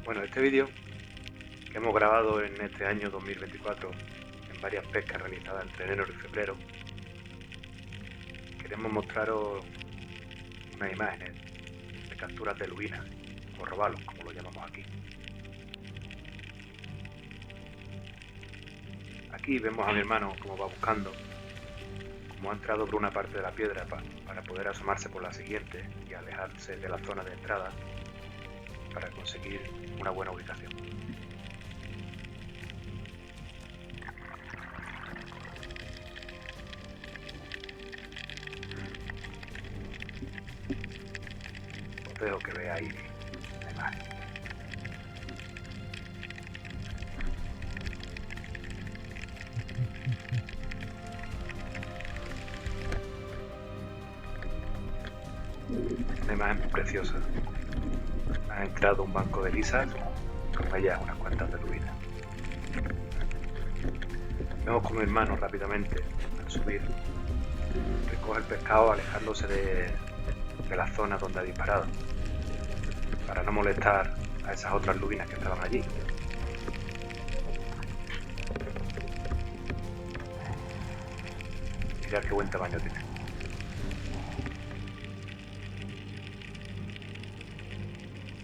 Bueno, este vídeo que hemos grabado en este año 2024 en varias pescas realizadas entre enero y febrero, queremos mostraros unas imágenes de capturas de lubinas o robalos, como lo llamamos aquí. Aquí vemos a mi hermano cómo va buscando, cómo ha entrado por una parte de la piedra para poder asomarse por la siguiente y alejarse de la zona de entrada para conseguir una buena ubicación. Os dejo que veáis la imagen. Una imagen preciosa. Ha entrado un banco de lisas con ellas unas cuantas de lubinas. Vemos como mi hermano rápidamente, al subir, recoge el pescado alejándose de la zona donde ha disparado, para no molestar a esas otras lubinas que estaban allí. Mirad qué buen tamaño tiene.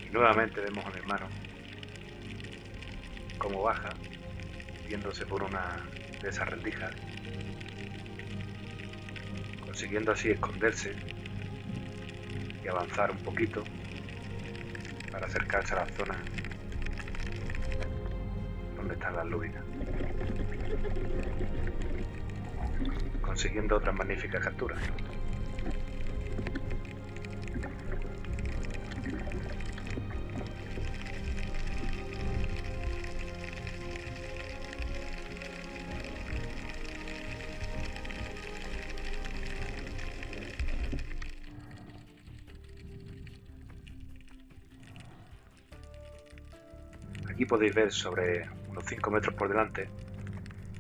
Y nuevamente vemos a mi hermano cómo baja, viéndose por una de esas rendijas, consiguiendo así esconderse y avanzar un poquito para acercarse a la zona donde están las lubinas, consiguiendo otras magníficas capturas. Aquí podéis ver sobre unos 5 metros por delante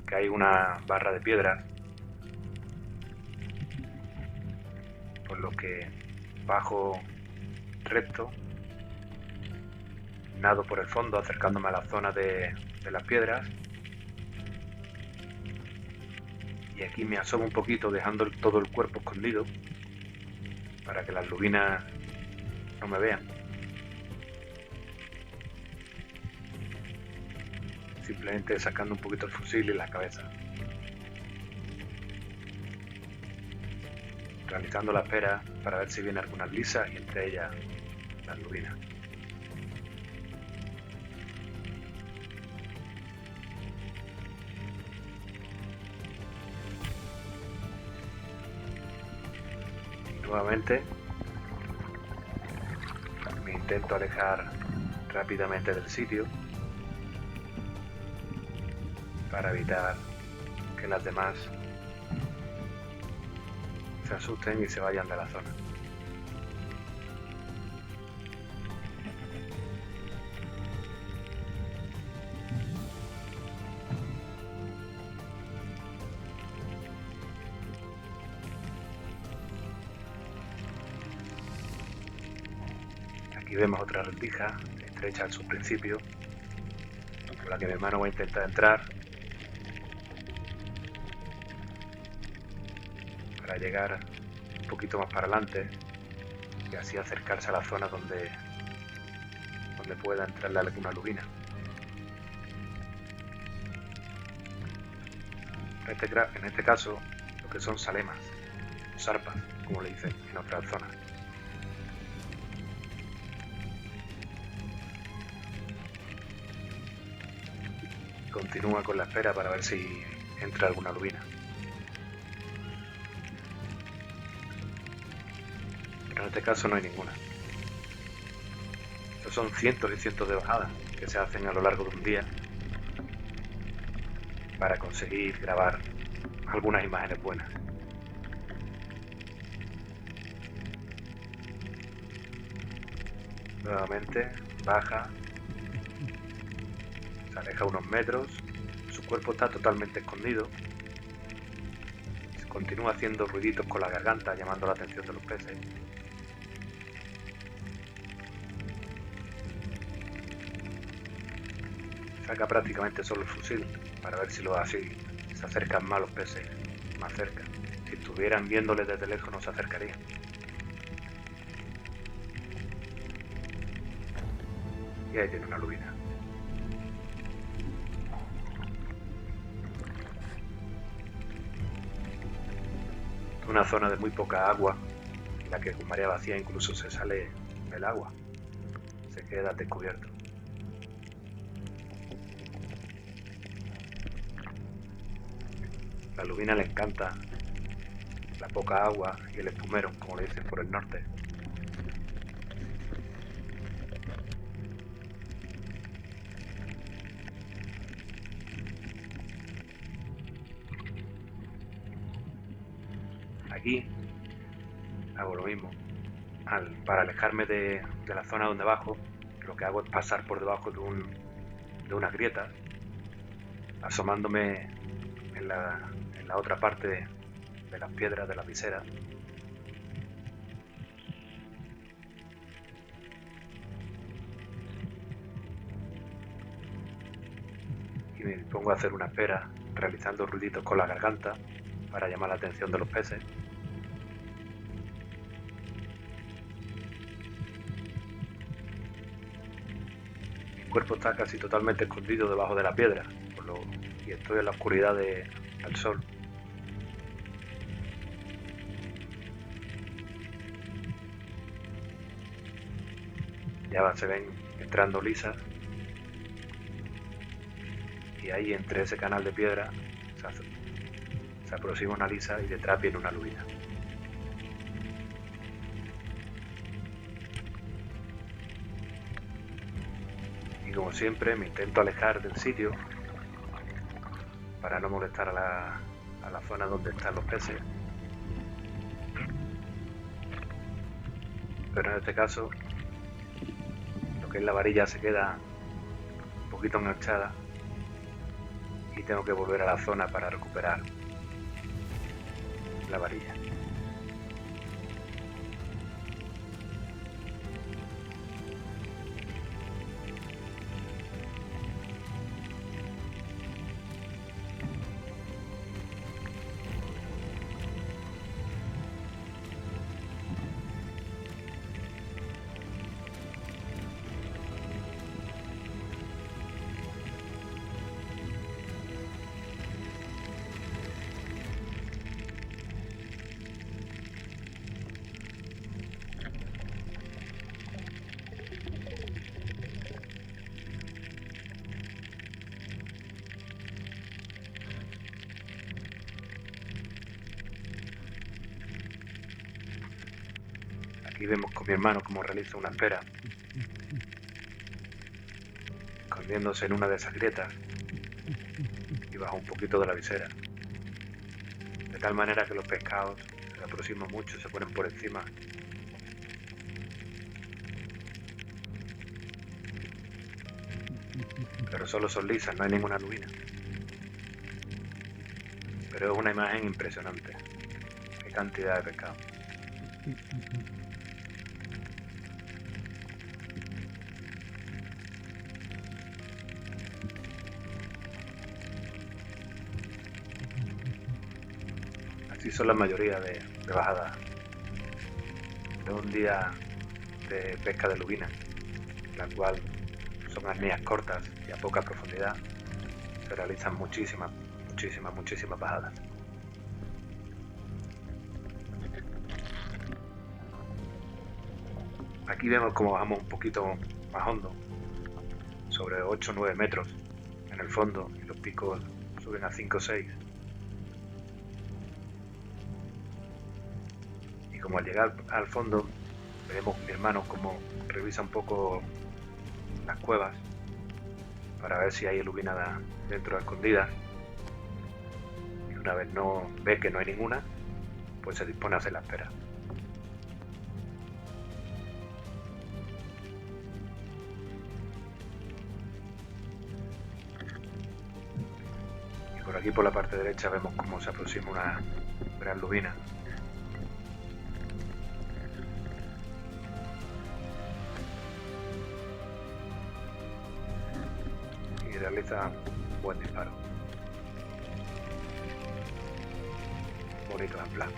que hay una barra de piedras, por lo que bajo recto, nado por el fondo acercándome a la zona de las piedras, y aquí me asomo un poquito dejando todo el cuerpo escondido para que las lubinas no me vean. Simplemente sacando un poquito el fusil y la cabeza, realizando la espera para ver si viene algunas lisas y entre ellas las lubinas. Y nuevamente me intento alejar rápidamente del sitio para evitar que las demás se asusten y se vayan de la zona. Aquí vemos otra rendija estrecha en su principio, por la que mi hermano va a intentar entrar para llegar un poquito más para adelante y así acercarse a la zona donde pueda entrarle alguna lubina. En este caso, lo que son salemas, o sarpas, como le dicen en otras zonas. Continúa con la espera para ver si entra alguna lubina. Pero en este caso no hay ninguna. Estos son cientos y cientos de bajadas que se hacen a lo largo de un día para conseguir grabar algunas imágenes buenas. Nuevamente baja, se aleja unos metros, su cuerpo está totalmente escondido, continúa haciendo ruiditos con la garganta llamando la atención de los peces. saca prácticamente solo el fusil para ver si lo así se acercan más los peces más cerca. Si estuvieran viéndole desde lejos no se acercarían. Y ahí tiene una lubina. Una zona de muy poca agua, en la que con marea vacía incluso se sale el agua, se queda descubierto. La lubina le encanta la poca agua y el espumero, como le dicen por el norte. Aquí hago lo mismo. Para alejarme de la zona donde bajo, lo que hago es pasar por debajo de una grieta, asomándome en la otra parte de las piedras de la visera. Y me pongo a hacer una espera, realizando ruiditos con la garganta para llamar la atención de los peces. Mi cuerpo está casi totalmente escondido debajo de la piedra, y estoy en la oscuridad del sol. Ya se ven entrando lisas, y ahí entre ese canal de piedra se aproxima una lisa y detrás viene una lubina. Y como siempre me intento alejar del sitio para no molestar a la zona donde están los peces. Pero en este caso lo que es la varilla se queda un poquito enganchada y tengo que volver a la zona para recuperar la varilla. Aquí vemos con mi hermano cómo realiza una espera, escondiéndose en una de esas grietas y baja un poquito de la visera, de tal manera que los pescados se aproximan mucho, se ponen por encima. Pero solo son lisas, no hay ninguna lubina. Pero es una imagen impresionante. Qué cantidad de pescado. Así son la mayoría de bajadas de un día de pesca de lubina, la cual son arnías cortas y a poca profundidad. Se realizan muchísimas bajadas. Aquí vemos cómo bajamos un poquito más hondo, sobre 8 o 9 metros en el fondo, y los picos suben a 5 o 6. Y como al llegar al fondo, veremos mi hermano cómo revisa un poco las cuevas para ver si hay lubina dentro escondida. Y una vez no ve que no hay ninguna, pues se dispone a hacer la espera. Y por aquí, por la parte derecha, vemos cómo se aproxima una gran lubina. realiza un buen disparo. Bonito ejemplar.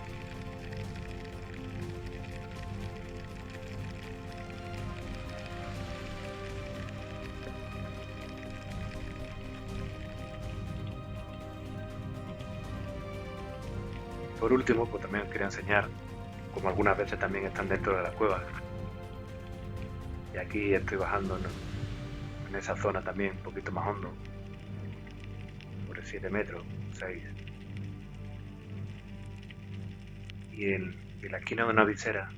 Por último, pues también os quería enseñar como algunas veces también están dentro de la cueva. Y aquí estoy bajando en esa zona también, un poquito más hondo, por 7 metros, 6. Y en la esquina de una visera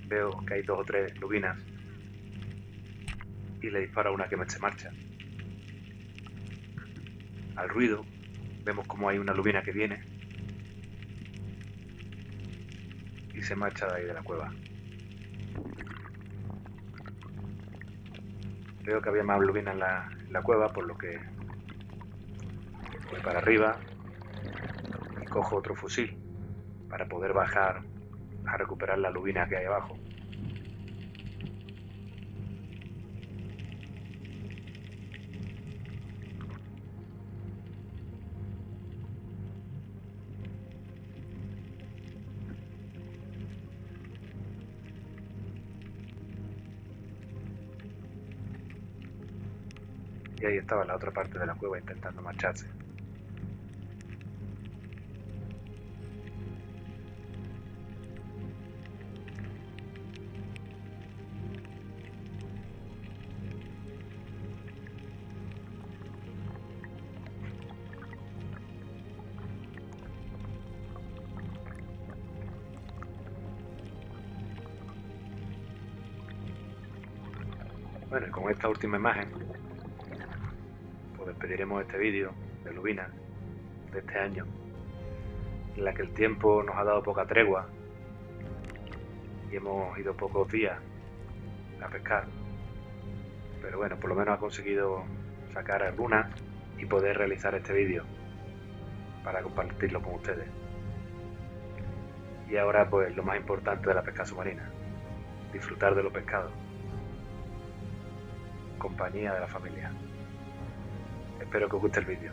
veo que hay 2 o 3 lubinas y le disparo a una que se marcha. Al ruido vemos como hay una lubina que viene y se marcha de ahí de la cueva. Veo que había más lubinas en la cueva, por lo que voy para arriba y cojo otro fusil para poder bajar a recuperar la lubina que hay abajo. Y ahí estaba la otra parte de la cueva intentando marcharse. Bueno, y con esta última imagen pues despediremos este vídeo de lubinas de este año, en la que el tiempo nos ha dado poca tregua y hemos ido pocos días a pescar, pero bueno, por lo menos ha conseguido sacar algunas y poder realizar este vídeo para compartirlo con ustedes. Y ahora pues lo más importante de la pesca submarina, disfrutar de los pescados, compañía de la familia. Espero que os guste el vídeo.